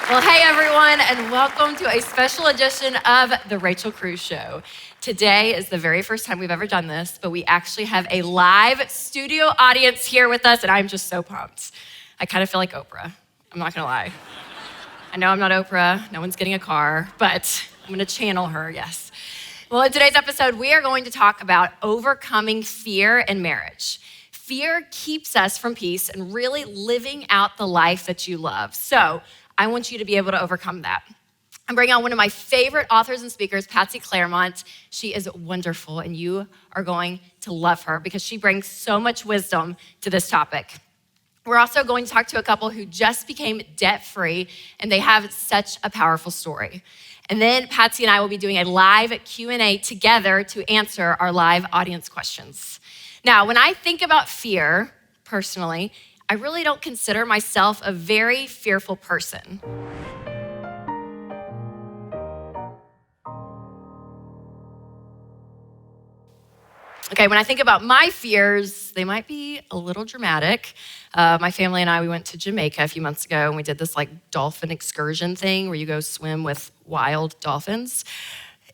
Well, hey everyone, and welcome to a special edition of the Rachel Cruze Show. Today is the very first time we've ever done this, but we actually have a live studio audience here with us, and I'm just so pumped. I kind of feel like Oprah, I'm not gonna lie. I know I'm not Oprah, no one's getting a car, but I'm gonna channel her, yes. Well, in today's episode, we are going to talk about overcoming fear in marriage. Fear keeps us from peace and really living out the life that you love. So I want you to be able to overcome that. I'm bringing on one of my favorite authors and speakers, Patsy Claremont. She is wonderful, and you are going to love her because she brings so much wisdom to this topic. We're also going to talk to a couple who just became debt-free, and they have such a powerful story. And then Patsy and I will be doing a live Q&A together to answer our live audience questions. Now, when I think about fear, personally, I really don't consider myself a very fearful person. Okay, when I think about my fears, they might be a little dramatic. My family and I, we went to Jamaica a few months ago, and we did this dolphin excursion thing where you go swim with wild dolphins.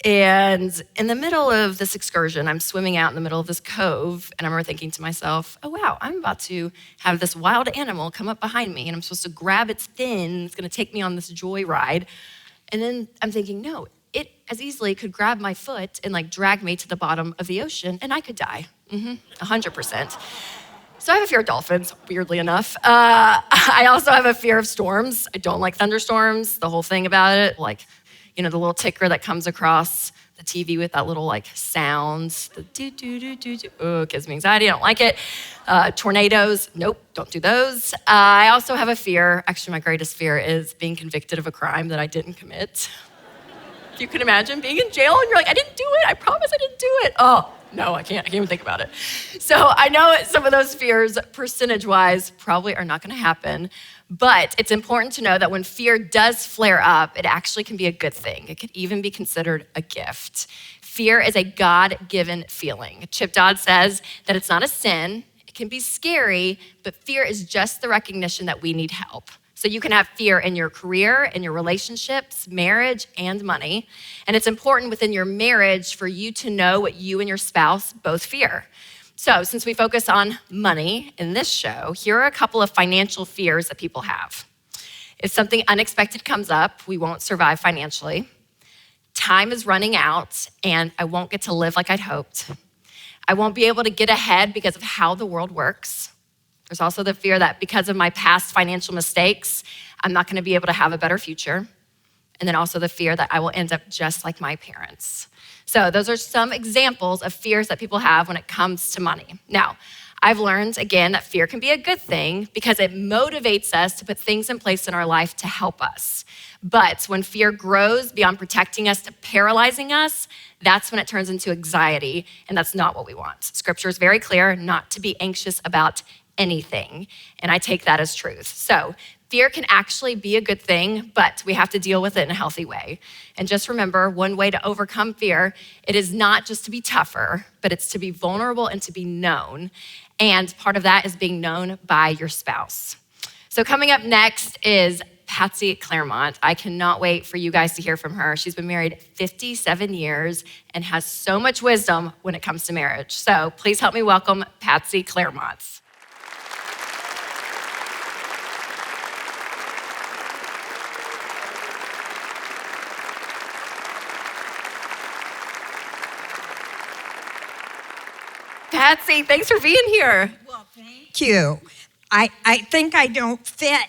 And in the middle of this excursion, I'm swimming out in the middle of this cove, and I remember thinking to myself, oh wow, I'm about to have this wild animal come up behind me, and I'm supposed to grab its fin, it's gonna take me on this joy ride. And then I'm thinking, no, it as easily could grab my foot and drag me to the bottom of the ocean, and I could die, 100%. So I have a fear of dolphins, weirdly enough. I also have a fear of storms. I don't like thunderstorms, the whole thing about it, the little ticker that comes across the TV with that little sound, the do-do-do-do-do. Oh, it gives me anxiety, I don't like it. Tornadoes, nope, don't do those. I also have a fear, actually my greatest fear is being convicted of a crime that I didn't commit. You can imagine being in jail and you're like, I didn't do it, I promise I didn't do it. Oh, no, I can't even think about it. So I know some of those fears, percentage-wise, probably are not gonna happen, but it's important to know that when fear does flare up, it actually can be a good thing. It could even be considered a gift. Fear is a God-given feeling. Chip Dodd says that it's not a sin, it can be scary, but fear is just the recognition that we need help. So you can have fear in your career, in your relationships, marriage, and money. And it's important within your marriage for you to know what you and your spouse both fear. So since we focus on money in this show, here are a couple of financial fears that people have. If something unexpected comes up, we won't survive financially. Time is running out, and I won't get to live like I'd hoped. I won't be able to get ahead because of how the world works. There's also the fear that because of my past financial mistakes, I'm not gonna be able to have a better future. And then also the fear that I will end up just like my parents. So those are some examples of fears that people have when it comes to money. Now, I've learned, again, that fear can be a good thing because it motivates us to put things in place in our life to help us. But when fear grows beyond protecting us to paralyzing us, that's when it turns into anxiety, and that's not what we want. Scripture is very clear not to be anxious about anything, and I take that as truth. So fear can actually be a good thing, but we have to deal with it in a healthy way. And just remember, one way to overcome fear, it is not just to be tougher, but it's to be vulnerable and to be known. And part of that is being known by your spouse. So coming up next is Patsy Claremont. I cannot wait for you guys to hear from her. She's been married 57 years and has so much wisdom when it comes to marriage. So please help me welcome Patsy Claremont. Patsy, thanks for being here. Well, thank you. I think I don't fit.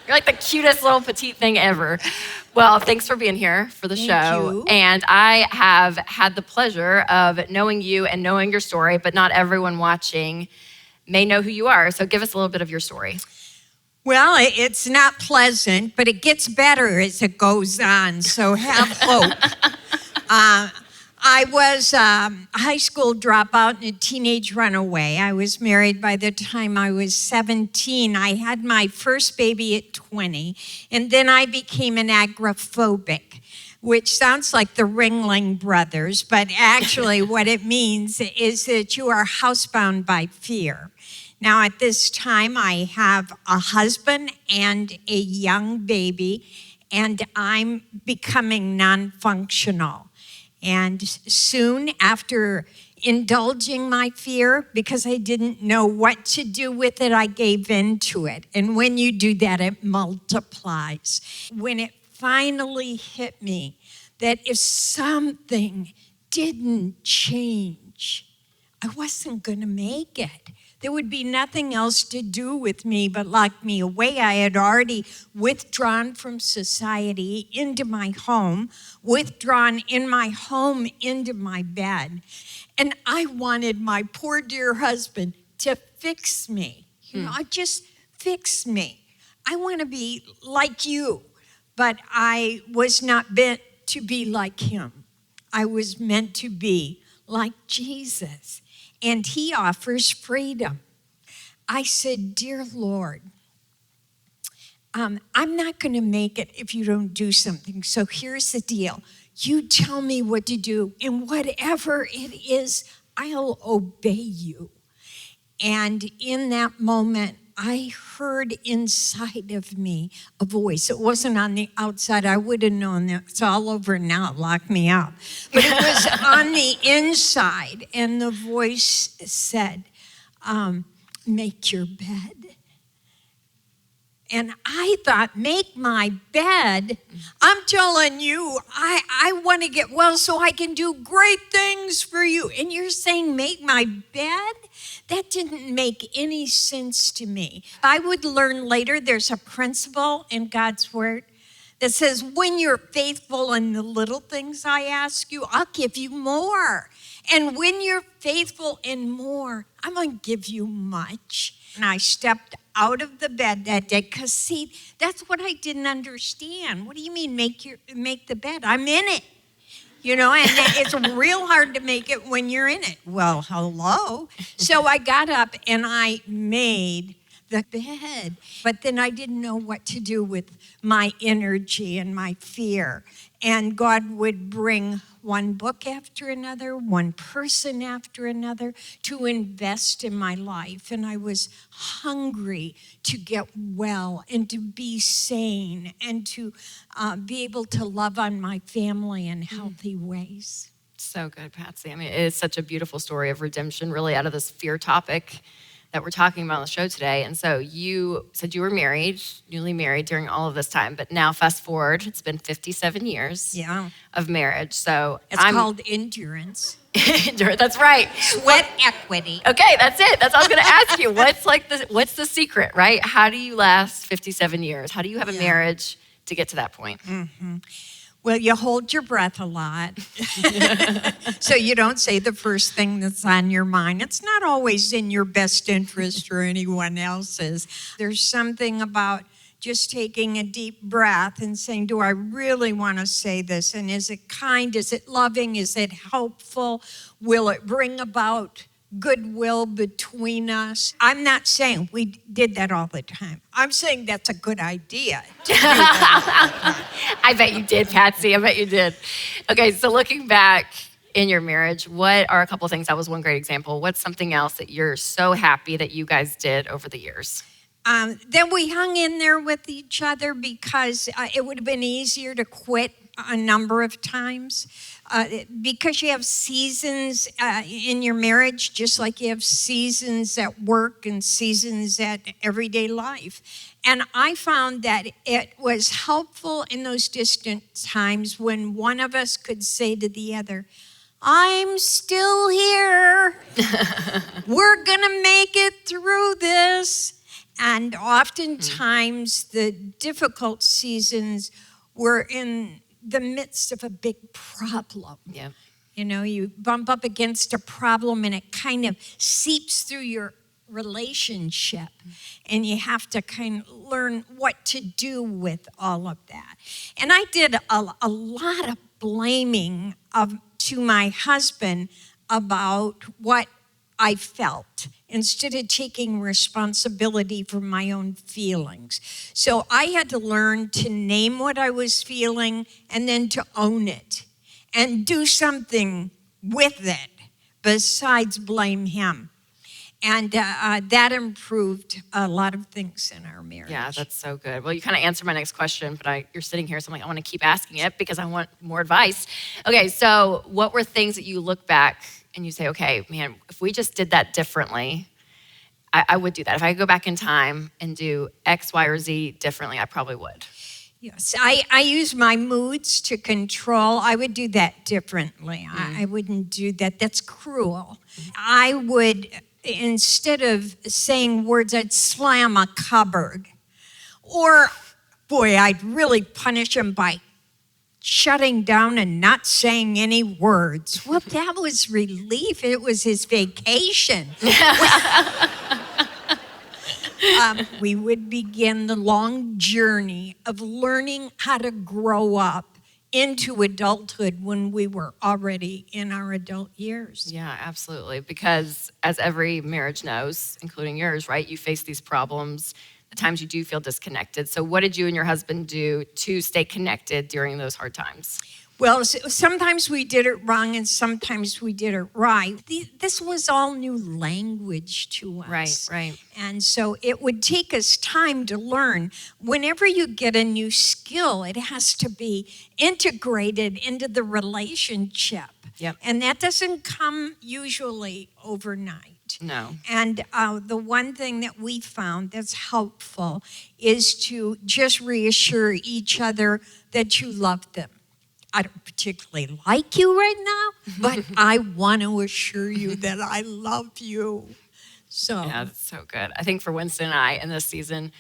You're like the cutest little petite thing ever. Well, thanks for being here for the show. You. And I have had the pleasure of knowing you and knowing your story, but not everyone watching may know who you are. So give us a little bit of your story. Well, it's not pleasant, but it gets better as it goes on, so have hope. I was a high school dropout and a teenage runaway. I was married by the time I was 17. I had my first baby at 20, and then I became an agoraphobic. which sounds like the Ringling Brothers, but actually what it means is that you are housebound by fear. Now, at this time, I have a husband and a young baby, and I'm becoming non-functional. And soon after indulging my fear, because I didn't know what to do with it, I gave in to it. And when you do that, it multiplies. When it finally hit me that if something didn't change, I wasn't going to make it. There would be nothing else to do with me but lock me away. I had already withdrawn from society into my home, withdrawn in my home into my bed. And I wanted my poor dear husband to fix me. Just fix me. I want to be like you, but I was not meant to be like him. I was meant to be like Jesus. And he offers freedom. I said, dear Lord, I'm not going to make it if you don't do something. So here's the deal. You tell me what to do, and whatever it is, I'll obey you. And in that moment, I heard inside of me a voice. It wasn't on the outside. I would have known that. It's all over now. Lock me out. But it was on the inside. And the voice said, make your bed. And I thought, make my bed? I'm telling you, I want to get well so I can do great things for you. And you're saying, make my bed? That didn't make any sense to me. I would learn later there's a principle in God's word that says, when you're faithful in the little things I ask you, I'll give you more. And when you're faithful in more, I'm going to give you much. And I stepped out of the bed that day because, see, that's what I didn't understand. What do you mean make the bed? I'm in it. And it's real hard to make it when you're in it. Well, hello. So I got up and I made the bed. But then I didn't know what to do with my energy and my fear. And God would bring one book after another, one person after another to invest in my life. And I was hungry to get well and to be sane and to be able to love on my family in healthy ways. So good, Patsy. I mean, it's such a beautiful story of redemption, really, out of this fear topic that we're talking about on the show today. And so you said you were married, newly married during all of this time, but now fast forward, it's been 57 years of marriage. So it's called endurance. That's right. Sweat equity. Okay, that's it. That's what I was going to ask you. What's the secret, right? How do you last 57 years? How do you have a marriage to get to that point? Mm-hmm. Well, you hold your breath a lot. So you don't say the first thing that's on your mind. It's not always in your best interest or anyone else's. There's something about just taking a deep breath and saying, do I really want to say this? And is it kind? Is it loving? Is it helpful? Will it bring about goodwill between us? I'm not saying we did that all the time. I'm saying that's a good idea. I bet you did, Patsy. I bet you did. Okay, so looking back in your marriage, what are a couple of things? That was one great example. What's something else that you're so happy that you guys did over the years? Then we hung in there with each other because it would have been easier to quit a number of times. Because you have seasons in your marriage, just like you have seasons at work and seasons at everyday life. And I found that it was helpful in those distant times when one of us could say to the other, I'm still here. We're going to make it through this. And oftentimes the difficult seasons were in the midst of a big problem. Yeah. You bump up against a problem and it kind of seeps through your relationship. And you have to kind of learn what to do with all of that. And I did a lot of blaming to my husband about what I felt instead of taking responsibility for my own feelings. So I had to learn to name what I was feeling and then to own it and do something with it besides blame him. And that improved a lot of things in our marriage. Yeah, that's so good. Well, you kind of answered my next question, but you're sitting here, so I'm like, I want to keep asking it because I want more advice. Okay, so what were things that you look back and you say, okay, man, if we just did that differently, I would do that. If I could go back in time and do X, Y, or Z differently, I probably would. Yes, I use my moods to control. I would do that differently. I wouldn't do that. That's cruel. I would, instead of saying words, I'd slam a cupboard. Or, boy, I'd really punish him by shutting down and not saying any words. Well, that was relief. It was his vacation. We would begin the long journey of learning how to grow up into adulthood when we were already in our adult years. Yeah, absolutely. Because as every marriage knows, including yours, right, you face these problems, the times you do feel disconnected. So what did you and your husband do to stay connected during those hard times? Well, sometimes we did it wrong and sometimes we did it right. This was all new language to us. Right. And so it would take us time to learn. Whenever you get a new skill, it has to be integrated into the relationship. Yep. And that doesn't come usually overnight. No. And the one thing that we found that's helpful is to just reassure each other that you love them. I don't particularly like you right now, but I want to assure you that I love you. So yeah, that's so good. I think for Winston and I in this season,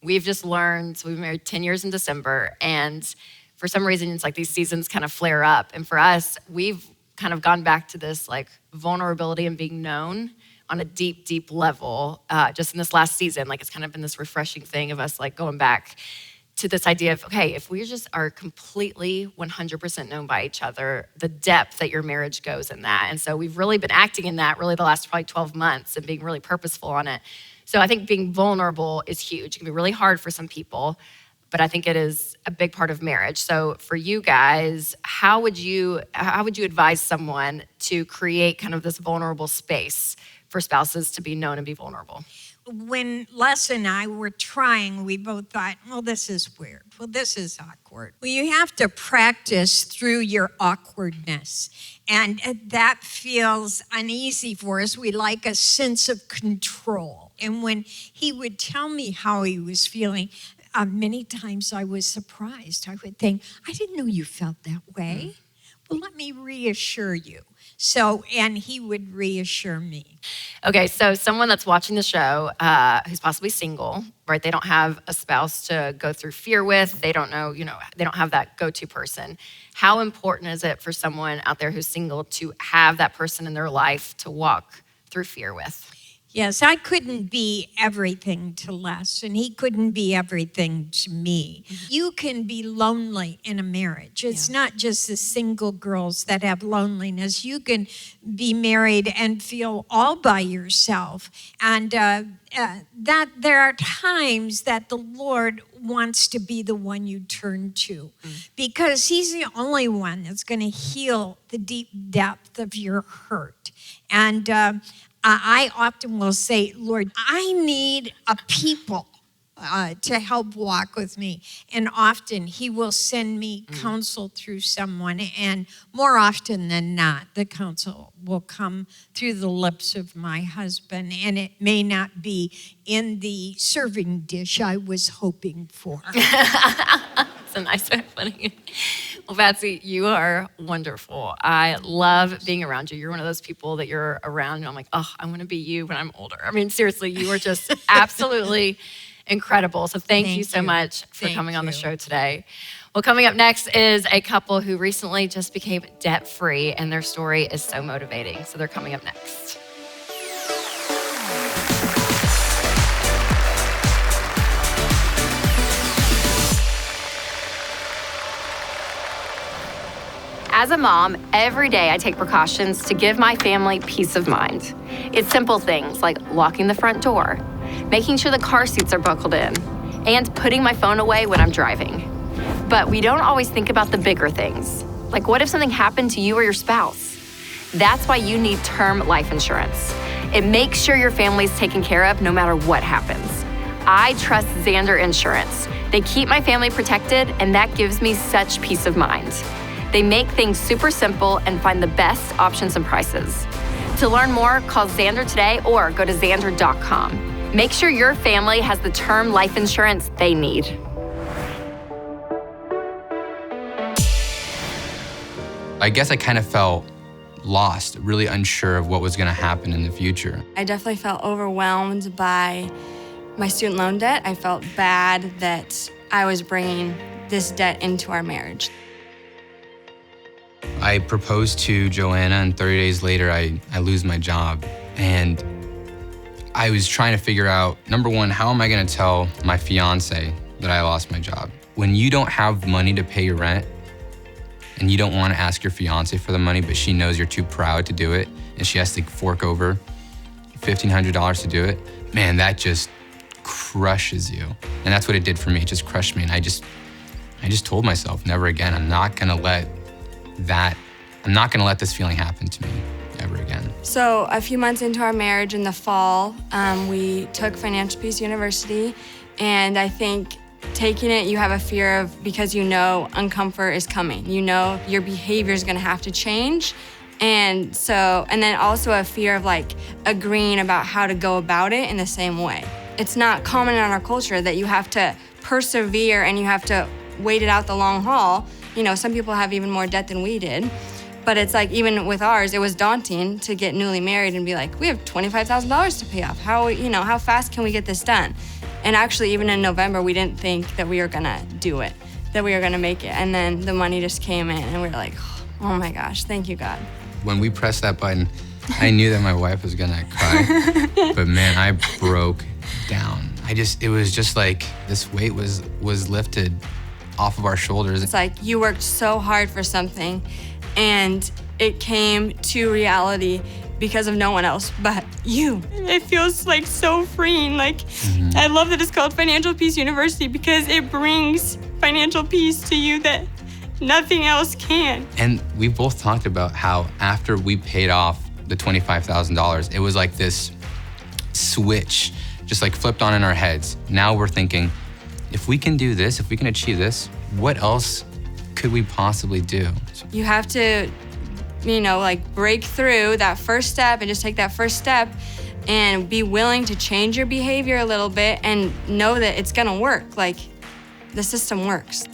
we've just learned, so we've been married 10 years in December, and for some reason, it's like these seasons kind of flare up. And for us, we've kind of gone back to this like vulnerability and being known on a deep, deep level just in this last season. Like it's kind of been this refreshing thing of us like going back to this idea of, okay, if we just are completely 100% known by each other, the depth that your marriage goes in that. And so we've really been acting in that really the last probably 12 months and being really purposeful on it. So I think being vulnerable is huge. It can be really hard for some people, but I think it is a big part of marriage. So for you guys, how would you advise someone to create kind of this vulnerable space for spouses to be known and be vulnerable? When Les and I were trying, we both thought, well, this is weird. Well, this is awkward. Well, you have to practice through your awkwardness. And that feels uneasy for us. We like a sense of control. And when he would tell me how he was feeling, many times I was surprised. I would think, I didn't know you felt that way. Well, let me reassure you. So, and he would reassure me. Okay, so someone that's watching the show who's possibly single, right? They don't have a spouse to go through fear with. They don't know, they don't have that go-to person. How important is it for someone out there who's single to have that person in their life to walk through fear with? Yes, I couldn't be everything to Les, and he couldn't be everything to me. You can be lonely in a marriage. It's not just the single girls that have loneliness. You can be married and feel all by yourself. And that there are times that the Lord wants to be the one you turn to because he's the only one that's going to heal the deep depth of your hurt. And I often will say, Lord, I need a people to help walk with me. And often he will send me counsel through someone. And more often than not, the counsel will come through the lips of my husband. And it may not be in the serving dish I was hoping for. That's a nice way of putting it. Well, Patsy, you are wonderful. I love being around you. You're one of those people that you're around and I'm like, oh, I want to be you when I'm older. I mean, seriously, you are just absolutely incredible. So thank you so much for coming on the show today. Well, coming up next is a couple who recently just became debt-free, and their story is so motivating. So they're coming up next. As a mom, every day I take precautions to give my family peace of mind. It's simple things like locking the front door, making sure the car seats are buckled in, and putting my phone away when I'm driving. But we don't always think about the bigger things. Like, what if something happened to you or your spouse? That's why you need term life insurance. It makes sure your family's taken care of no matter what happens. I trust Zander Insurance. They keep my family protected, and that gives me such peace of mind. They make things super simple and find the best options and prices. To learn more, call Zander today or go to Zander.com. Make sure your family has the term life insurance they need. I guess I kind of felt lost, really unsure of what was going to happen in the future. I definitely felt overwhelmed by my student loan debt. I felt bad that I was bringing this debt into our marriage. I proposed to Joanna, and 30 days later, I lose my job. And I was trying to figure out, number one, how am I going to tell my fiance that I lost my job? When you don't have money to pay your rent, and you don't want to ask your fiance for the money, but she knows you're too proud to do it, and she has to fork over $1,500 to do it, man, that just crushes you. And that's what it did for me. It just crushed me. And I just told myself, never again. I'm not gonna let this feeling happen to me ever again. So a few months into our marriage in the fall, we took Financial Peace University, and I think taking it, you have a fear of, because you know uncomfort is coming. You know your behavior is gonna have to change. And then also a fear of like agreeing about how to go about it in the same way. It's not common in our culture that you have to persevere and you have to wait it out the long haul. You know, some people have even more debt than we did. But it's like, even with ours, it was daunting to get newly married and be like, we have $25,000 to pay off. How fast can we get this done? And actually, even in November, we didn't think that we were gonna do it, that we were gonna make it. And then the money just came in and we were like, oh my gosh, thank you, God. When we pressed that button, I knew that my wife was gonna cry, but man, I broke down. It was just like this weight was lifted off of our shoulders. It's like you worked so hard for something and it came to reality because of no one else but you. It feels like so freeing. Like, I love that it's called Financial Peace University because it brings financial peace to you that nothing else can. And we both talked about how after we paid off the $25,000, it was like this switch just like flipped on in our heads. Now we're thinking, if we can do this, if we can achieve this, what else could we possibly do? You have to, like break through that first step and just take that first step and be willing to change your behavior a little bit and know that it's gonna work. Like, the system works.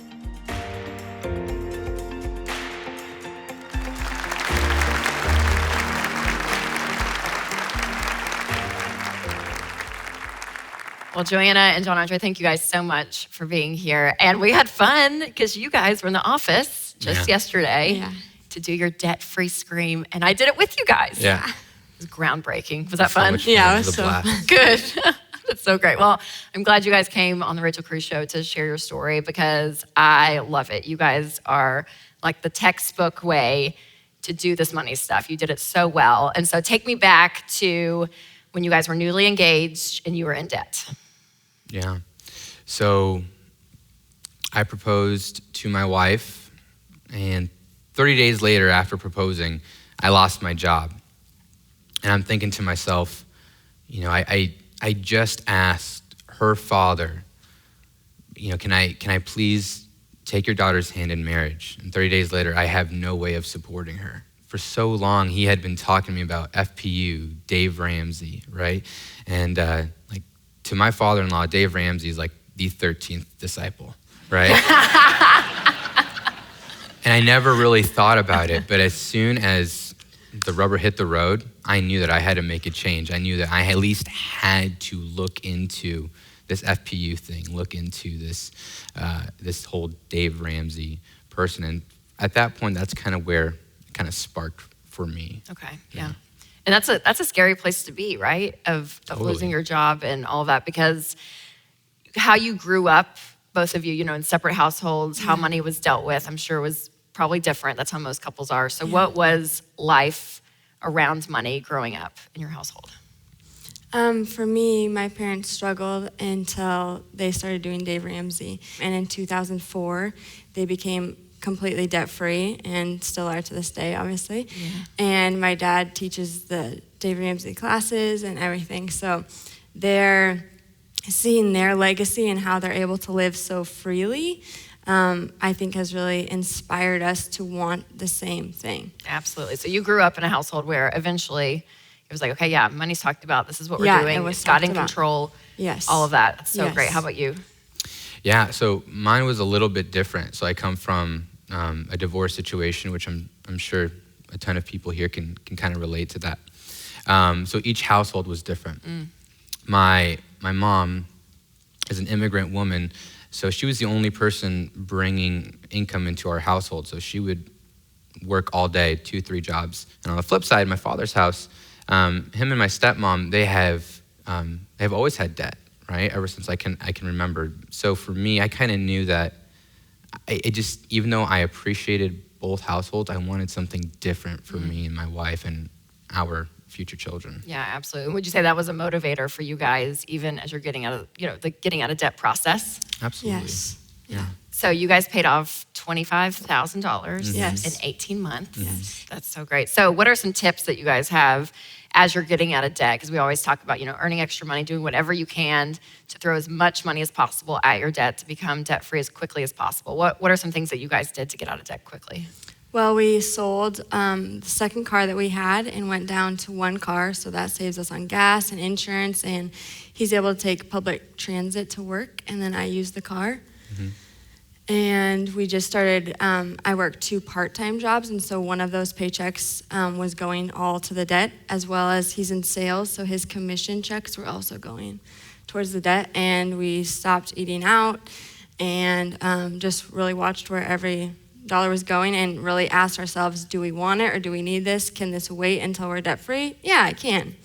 Well, Joanna and John Andre, thank you guys so much for being here. And we had fun because you guys were in the office just yesterday to do your debt-free scream. And I did it with you guys. Yeah. It was groundbreaking. Was that fun? Yeah, it was so blast. fun. Good. That's so great. Well, I'm glad you guys came on the Rachel Cruze Show to share your story because I love it. You guys are like the textbook way to do this money stuff. You did it so well. And so take me back to when you guys were newly engaged and you were in debt. Yeah. So I proposed to my wife, and 30 days later after proposing, I lost my job. And I'm thinking to myself, I just asked her father, can I please take your daughter's hand in marriage? And 30 days later, I have no way of supporting her. For so long, he had been talking to me about FPU, Dave Ramsey, right? And to my father-in-law, Dave Ramsey is like the 13th disciple, right? And I never really thought about it, but as soon as the rubber hit the road, I knew that I had to make a change. I knew that I at least had to look into this FPU thing, look into this whole Dave Ramsey person. And at that point, that's kind of where it kind of sparked for me. Okay, yeah. And that's a scary place to be, right? Of Totally. losing your job and all of that, because how you grew up, both of you, in separate households, how money was dealt with, I'm sure was probably different. That's how most couples are. So what was life around money growing up in your household? For me, my parents struggled until they started doing Dave Ramsey. And in 2004, they became completely debt-free and still are to this day, obviously. Yeah. And my dad teaches the Dave Ramsey classes and everything. So they're seeing their legacy and how they're able to live so freely, I think has really inspired us to want the same thing. Absolutely. So you grew up in a household where eventually it was like, okay, yeah, money's talked about. This is what we're doing. It's God in control. Yes. All of that. That's so great. How about you? Yeah, so mine was a little bit different. So I come from a divorce situation, which I'm sure a ton of people here can kind of relate to that. So each household was different. My mom is an immigrant woman, so she was the only person bringing income into our household. So she would work all day, 2-3 jobs. And on the flip side, my father's house, him and my stepmom, they have always had debt, right? Ever since I can remember. So for me, I kind of knew that even though I appreciated both households, I wanted something different for me and my wife and our future children. Yeah, absolutely. Would you say that was a motivator for you guys, even as you're getting out of, the getting out of debt process? Absolutely. Yes. Yeah. So you guys paid off $25,000 Yes. in 18 months. Yes. That's so great. So what are some tips that you guys have as you're getting out of debt? Because we always talk about, earning extra money, doing whatever you can to throw as much money as possible at your debt to become debt-free as quickly as possible. What are some things that you guys did to get out of debt quickly? Well, we sold the second car that we had and went down to one car, so that saves us on gas and insurance, and he's able to take public transit to work, and then I use the car. And we just started, I worked 2 part-time jobs, and so one of those paychecks was going all to the debt, as well as he's in sales, so his commission checks were also going towards the debt. And we stopped eating out and just really watched where every dollar was going and really asked ourselves, do we want it or do we need this? Can this wait until we're debt-free? Yeah, it can,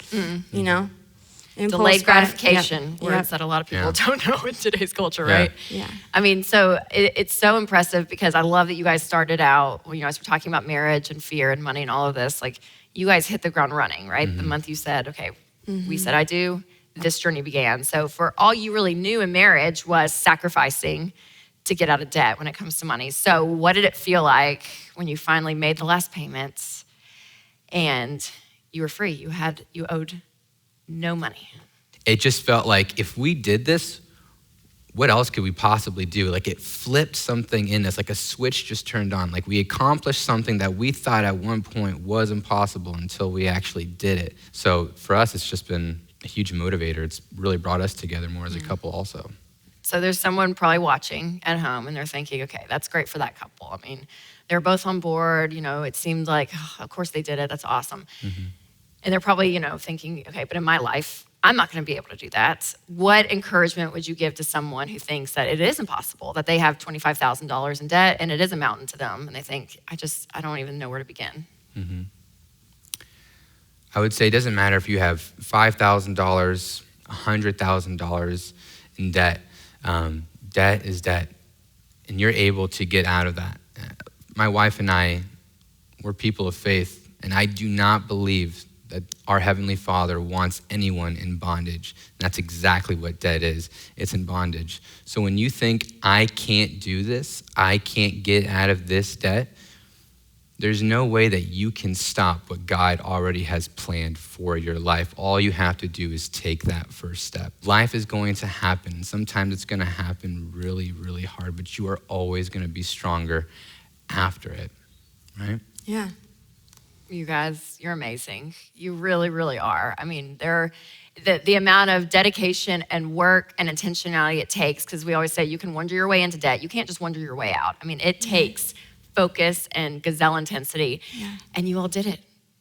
Delayed gratification, words that a lot of people don't know in today's culture, right? Yeah. I mean, so it's so impressive because I love that you guys started out, when you guys were talking about marriage and fear and money and all of this, like you guys hit the ground running, right? The month you said, okay, we said I do, this journey began. So for all you really knew in marriage was sacrificing to get out of debt when it comes to money. So what did it feel like when you finally made the last payments and you were free? You owed no money. It just felt like if we did this, what else could we possibly do? Like it flipped something in us, like a switch just turned on. Like we accomplished something that we thought at one point was impossible until we actually did it. So for us, it's just been a huge motivator. It's really brought us together more as a couple also. So there's someone probably watching at home and they're thinking, okay, that's great for that couple. I mean, they're both on board, it seemed like, of course they did it, that's awesome. And they're probably, thinking, okay, but in my life, I'm not gonna be able to do that. What encouragement would you give to someone who thinks that it is impossible, that they have $25,000 in debt and it is a mountain to them, and they think, I don't even know where to begin? I would say it doesn't matter if you have $5,000, $100,000 in debt. Debt is debt, and you're able to get out of that. My wife and I, we're people of faith, and I do not believe that our Heavenly Father wants anyone in bondage. That's exactly what debt is. It's in bondage. So when you think, I can't do this, I can't get out of this debt, there's no way that you can stop what God already has planned for your life. All you have to do is take that first step. Life is going to happen. Sometimes it's going to happen really, really hard, but you are always going to be stronger after it, right? Yeah. You guys, you're amazing. You really, really are. I mean, the amount of dedication and work and intentionality it takes, because we always say you can wonder your way into debt. You can't just wonder your way out. I mean, it takes focus and gazelle intensity, and you all did it,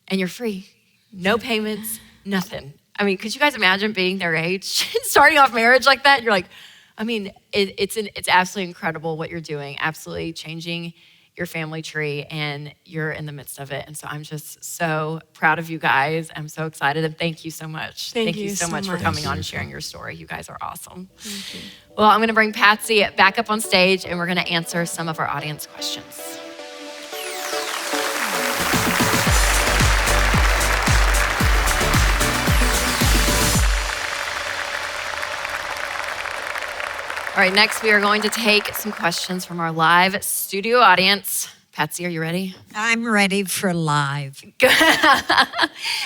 and you're free. No payments, nothing. I mean, could you guys imagine being their age, starting off marriage like that? You're like, I mean, it's absolutely incredible what you're doing, absolutely changing your family tree, and you're in the midst of it. And so I'm just so proud of you guys. I'm so excited, and thank you so much. Thank you so so much for much. coming on and sharing your story. You guys are awesome. Thank you. Well, I'm gonna bring Patsy back up on stage, and we're gonna answer some of our audience questions. All right, next we are going to take some questions from our live studio audience. Patsy, are you ready? I'm ready for live. All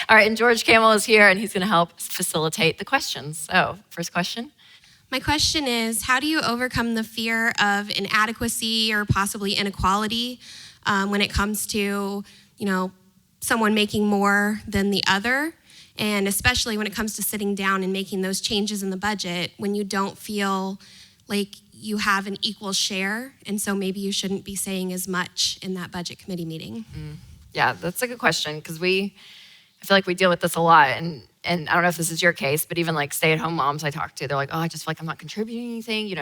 right, and George Camel is here, and he's going to help facilitate the questions. So, first question. My question is, how do you overcome the fear of inadequacy or possibly inequality when it comes to, someone making more than the other? And especially when it comes to sitting down and making those changes in the budget when you don't feel like you have an equal share, and so maybe you shouldn't be saying as much in that budget committee meeting. Yeah, that's a good question, because I feel like we deal with this a lot, and I don't know if this is your case, but even like stay-at-home moms I talk to, they're like, oh, I just feel like I'm not contributing anything,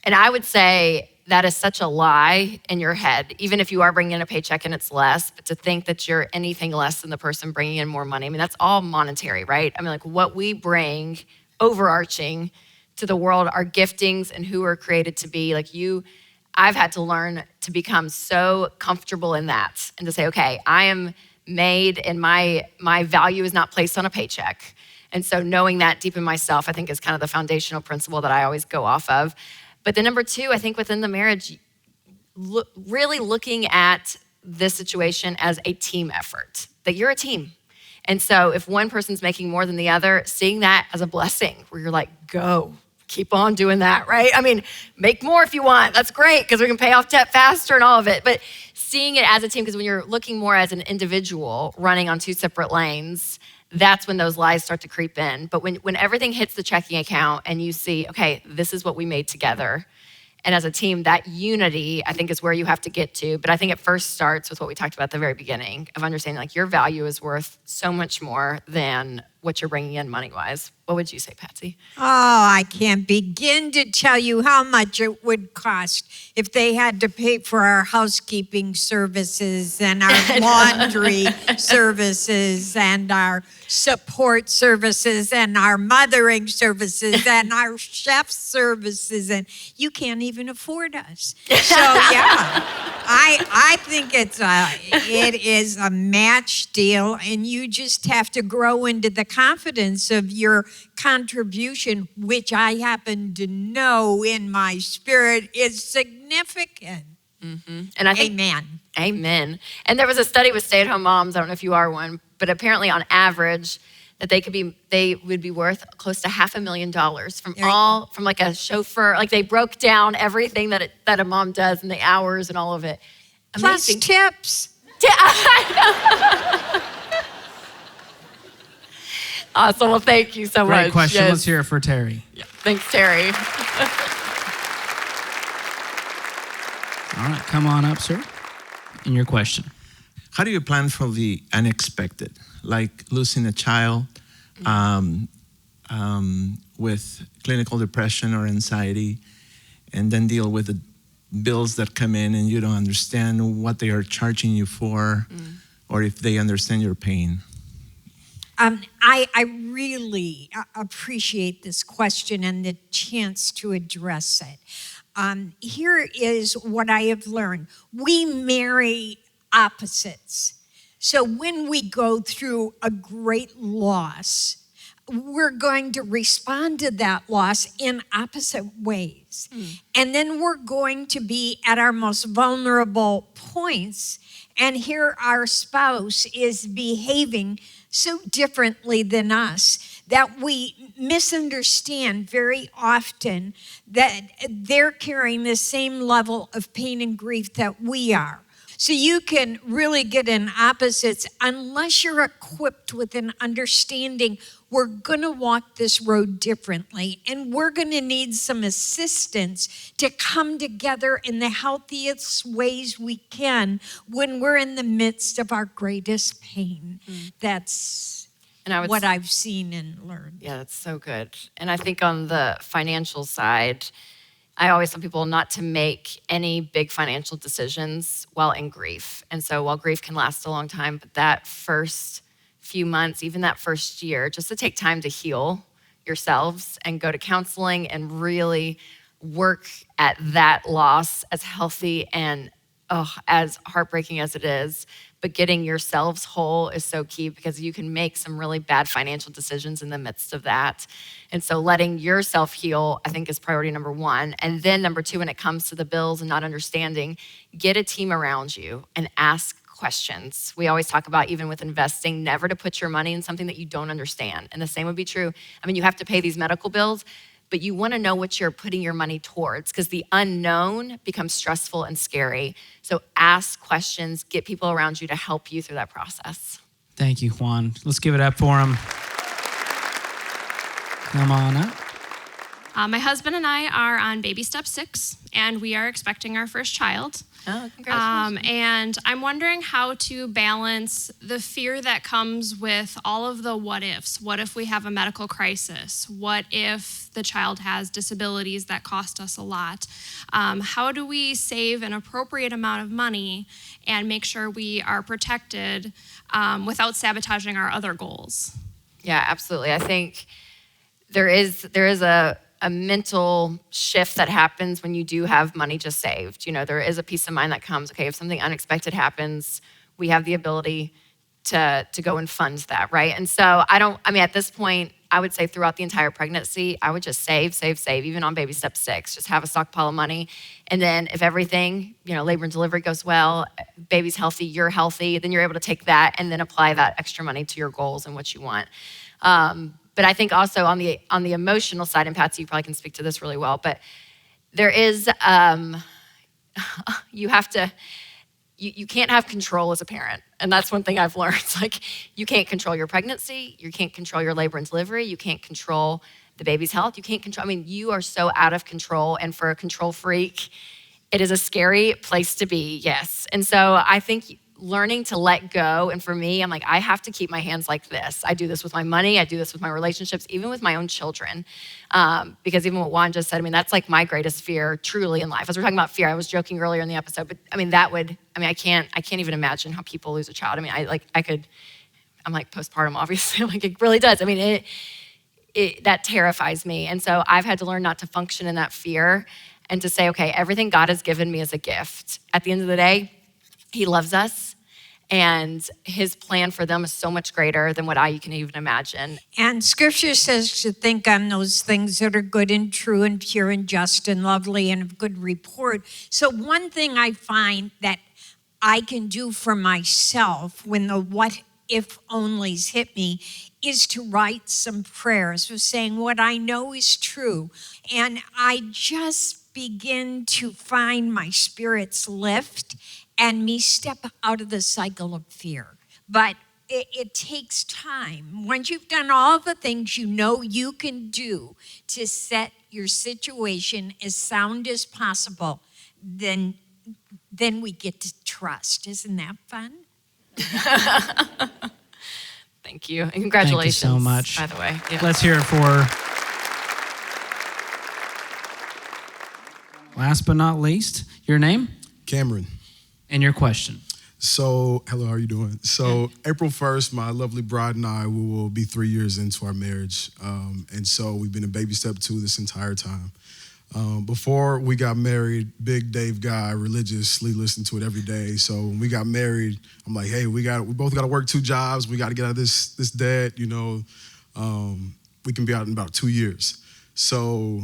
And I would say that is such a lie in your head, even if you are bringing in a paycheck and it's less, but to think that you're anything less than the person bringing in more money. I mean, that's all monetary, right? I mean, like what we bring, overarching to the world, our giftings and who we're created to be. Like I've had to learn to become so comfortable in that and to say, okay, I am made and my value is not placed on a paycheck. And so knowing that deep in myself, I think is kind of the foundational principle that I always go off of. But then number two, I think within the marriage, really looking at this situation as a team effort, that you're a team. And so if one person's making more than the other, seeing that as a blessing where you're like, go, keep on doing that, right? I mean, make more if you want. That's great because we can pay off debt faster and all of it. But seeing it as a team, because when you're looking more as an individual running on two separate lanes, that's when those lies start to creep in. But when everything hits the checking account and you see, okay, this is what we made together. And as a team, that unity, I think, is where you have to get to. But I think it first starts with what we talked about at the very beginning of understanding like your value is worth so much more than what you're bringing in money-wise. What would you say, Patsy? Oh, I can't begin to tell you how much it would cost if they had to pay for our housekeeping services and our laundry services and our support services and our mothering services and our chef services, and you can't even afford us. So yeah, I think it is a match deal, and you just have to grow into the confidence of your contribution, which I happen to know in my spirit is significant. Mm-hmm. And I think, Amen. And there was a study with stay-at-home moms. I don't know if you are one, but apparently on average, that they would be worth close to $500,000 from like a chauffeur. Like they broke down everything that a mom does and the hours and all of it. Amazing. Plus tips. Awesome. Well, thank you so much. Great question. Yes. Let's hear it for Terry. Yeah. Thanks, Terry. All right, come on up, sir. And your question. How do you plan for the unexpected, like losing a child with clinical depression or anxiety, and then deal with the bills that come in and you don't understand what they are charging you for, or if they understand your pain? I really appreciate this question and the chance to address it. Here is what I have learned. We marry opposites. So when we go through a great loss, we're going to respond to that loss in opposite ways. And then we're going to be at our most vulnerable points. And here our spouse is behaving so differently than us that we misunderstand very often that they're carrying the same level of pain and grief that we are. So you can really get in opposites unless you're equipped with an understanding we're going to walk this road differently, and we're going to need some assistance to come together in the healthiest ways we can when we're in the midst of our greatest pain. That's what I've seen and learned. Yeah, that's so good. And I think on the financial side, I always tell people not to make any big financial decisions while in grief. And so while grief can last a long time, but that first few months, even that first year, just to take time to heal yourselves and go to counseling and really work at that loss as healthy and as heartbreaking as it is, but getting yourselves whole is so key because you can make some really bad financial decisions in the midst of that. And so letting yourself heal, I think, is priority number one. And then number two, when it comes to the bills and not understanding, get a team around you and ask questions. We always talk about, even with investing, never to put your money in something that you don't understand. And the same would be true. I mean, you have to pay these medical bills, but you want to know what you're putting your money towards because the unknown becomes stressful and scary. So ask questions, get people around you to help you through that process. Thank you, Juan. Let's give it up for him. Come on up. My husband and I are on baby step 6, and we are expecting our first child. Oh, congratulations. And I'm wondering how to balance the fear that comes with all of the what ifs. What if we have a medical crisis? What if the child has disabilities that cost us a lot? How do we save an appropriate amount of money and make sure we are protected without sabotaging our other goals? Yeah, absolutely. I think there is a mental shift that happens when you do have money just saved. You know, there is a peace of mind that comes, okay, if something unexpected happens, we have the ability to go and fund that, right? And so at this point, I would say throughout the entire pregnancy, I would just save, even on baby step 6, just have a stockpile of money. And then if everything, labor and delivery goes well, baby's healthy, you're healthy, then you're able to take that and then apply that extra money to your goals and what you want. But I think also on the emotional side, and Patsy, you probably can speak to this really well, but there is, you can't have control as a parent. And that's one thing I've learned. It's like, you can't control your pregnancy, you can't control your labor and delivery, you can't control the baby's health, you are so out of control. And for a control freak, it is a scary place to be, yes. And so I think learning to let go. And for me, I'm like, I have to keep my hands like this. I do this with my money. I do this with my relationships, even with my own children. Because even what Juan just said, that's like my greatest fear truly in life. As we're talking about fear, I was joking earlier in the episode, but I can't even imagine how people lose a child. I'm like postpartum, obviously. Like it really does. That terrifies me. And so I've had to learn not to function in that fear and to say, okay, everything God has given me is a gift. At the end of the day, He loves us, and His plan for them is so much greater than what I can even imagine. And Scripture says to think on those things that are good and true and pure and just and lovely and of good report. So one thing I find that I can do for myself when the what if onlys hit me is to write some prayers of saying what I know is true. And I just begin to find my spirits lift and me step out of the cycle of fear. But it takes time. Once you've done all the things you know you can do to set your situation as sound as possible, then we get to trust. Isn't that fun? Thank you. And congratulations. Thank you so much. By the way. Yeah. Let's hear it for, last but not least, your name Cameron. and your question. So, hello, how are you doing? So, April 1st, my lovely bride and I, we will be 3 years into our marriage. And so we've been in baby step 2 this entire time. Before we got married, big Dave guy, religiously listened to it every day. So when we got married, I'm like, hey, we both got to work 2 jobs. We got to get out of this debt, we can be out in about 2 years. So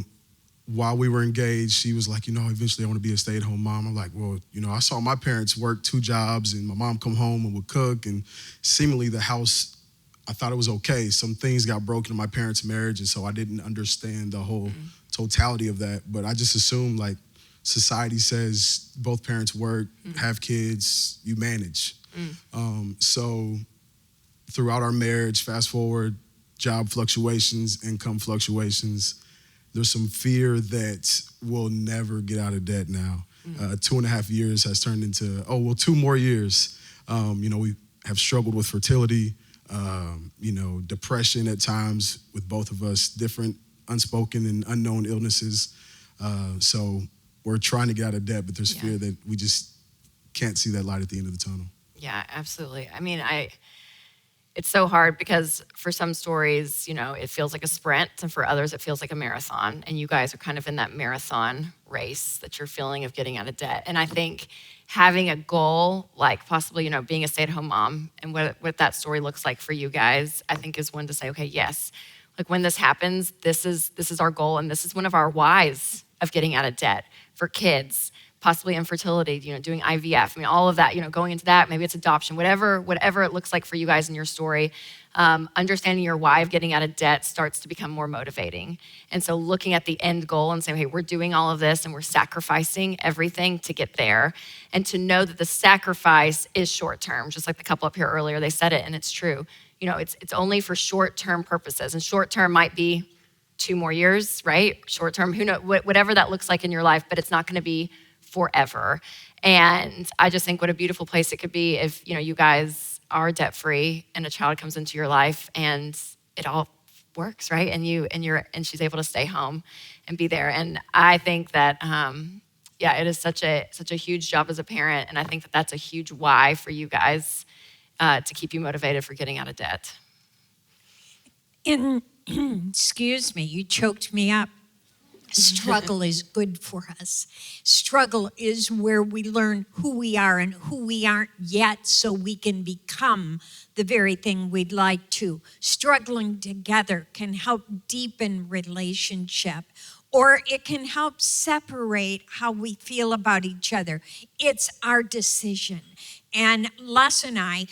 while we were engaged, she was like, eventually I want to be a stay-at-home mom. I'm like, well, I saw my parents work 2 jobs and my mom come home and would cook, and seemingly the house, I thought it was okay. Some things got broken in my parents' marriage, and so I didn't understand the whole totality of that. But I just assumed like society says both parents work, have kids, you manage. So throughout our marriage, fast forward, job fluctuations, income fluctuations, there's some fear that we'll never get out of debt now. 2.5 years has turned into, 2 more years. We have struggled with fertility, depression at times with both of us, different unspoken and unknown illnesses. So we're trying to get out of debt, but there's fear that we just can't see that light at the end of the tunnel. Yeah, absolutely. it's so hard because for some stories, it feels like a sprint, and for others, it feels like a marathon. And you guys are kind of in that marathon race that you're feeling of getting out of debt. And I think having a goal, like possibly, being a stay-at-home mom and what that story looks like for you guys, I think is one to say, okay, yes, like when this happens, this is our goal, and this is one of our whys of getting out of debt for kids. Possibly infertility, doing IVF. I mean, all of that, going into that, maybe it's adoption, whatever it looks like for you guys in your story, understanding your why of getting out of debt starts to become more motivating. And so looking at the end goal and saying, hey, we're doing all of this and we're sacrificing everything to get there. And to know that the sacrifice is short-term, just like the couple up here earlier, they said it and it's true. It's only for short-term purposes, and short-term might be 2 more years, right? Short-term, who knows, whatever that looks like in your life, but it's not gonna be forever. And I just think what a beautiful place it could be if, you guys are debt-free and a child comes into your life and it all works, right? And she's able to stay home and be there. And I think that, it is such a huge job as a parent. And I think that that's a huge why for you guys to keep you motivated for getting out of debt. And excuse me, you choked me up. Struggle is good for us. Struggle is where we learn who we are and who we aren't yet so we can become the very thing we'd like to. Struggling together can help deepen relationship, or it can help separate how we feel about each other. It's our decision. And Les and I,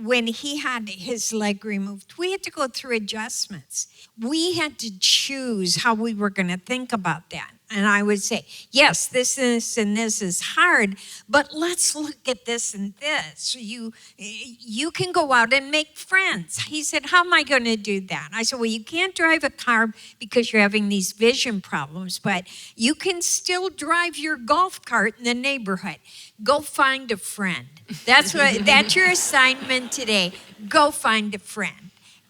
when he had his leg removed, we had to go through adjustments. We had to choose how we were going to think about that. And I would say, yes, this and this is hard, but let's look at this and this. You can go out and make friends. He said, how am I going to do that? I said, well, you can't drive a car because you're having these vision problems, but you can still drive your golf cart in the neighborhood. Go find a friend. That's your assignment today. Go find a friend.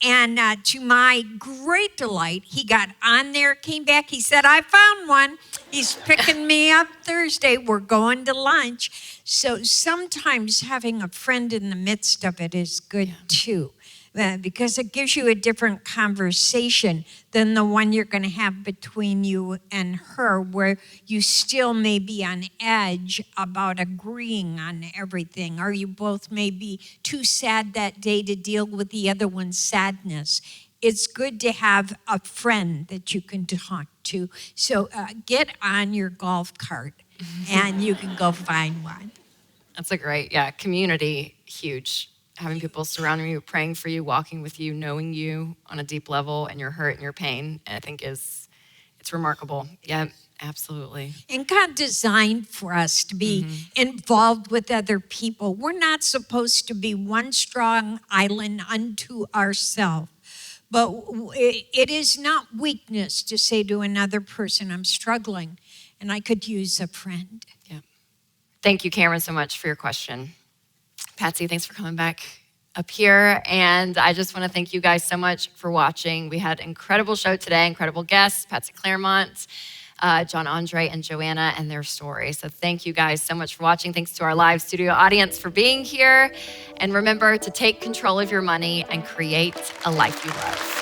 And to my great delight, he got on there, came back. He said, I found one. He's picking me up Thursday. We're going to lunch. So sometimes having a friend in the midst of it is good too, because it gives you a different conversation than the one you're going to have between you and her, where you still may be on edge about agreeing on everything, or you both may be too sad that day to deal with the other one's sadness. It's good to have a friend that you can talk to. So get on your golf cart and you can go find one. That's a great, community, huge. Having people surrounding you, praying for you, walking with you, knowing you on a deep level and your hurt and your pain, I think it's remarkable. Yeah, absolutely. And God designed for us to be involved with other people. We're not supposed to be one strong island unto ourselves. But it is not weakness to say to another person, I'm struggling and I could use a friend. Yeah. Thank you, Cameron, so much for your question. Patsy, thanks for coming back up here. And I just want to thank you guys so much for watching. We had an incredible show today, incredible guests, Patsy Claremont, John Andre, and Joanna and their story. So thank you guys so much for watching. Thanks to our live studio audience for being here. And remember to take control of your money and create a life you love.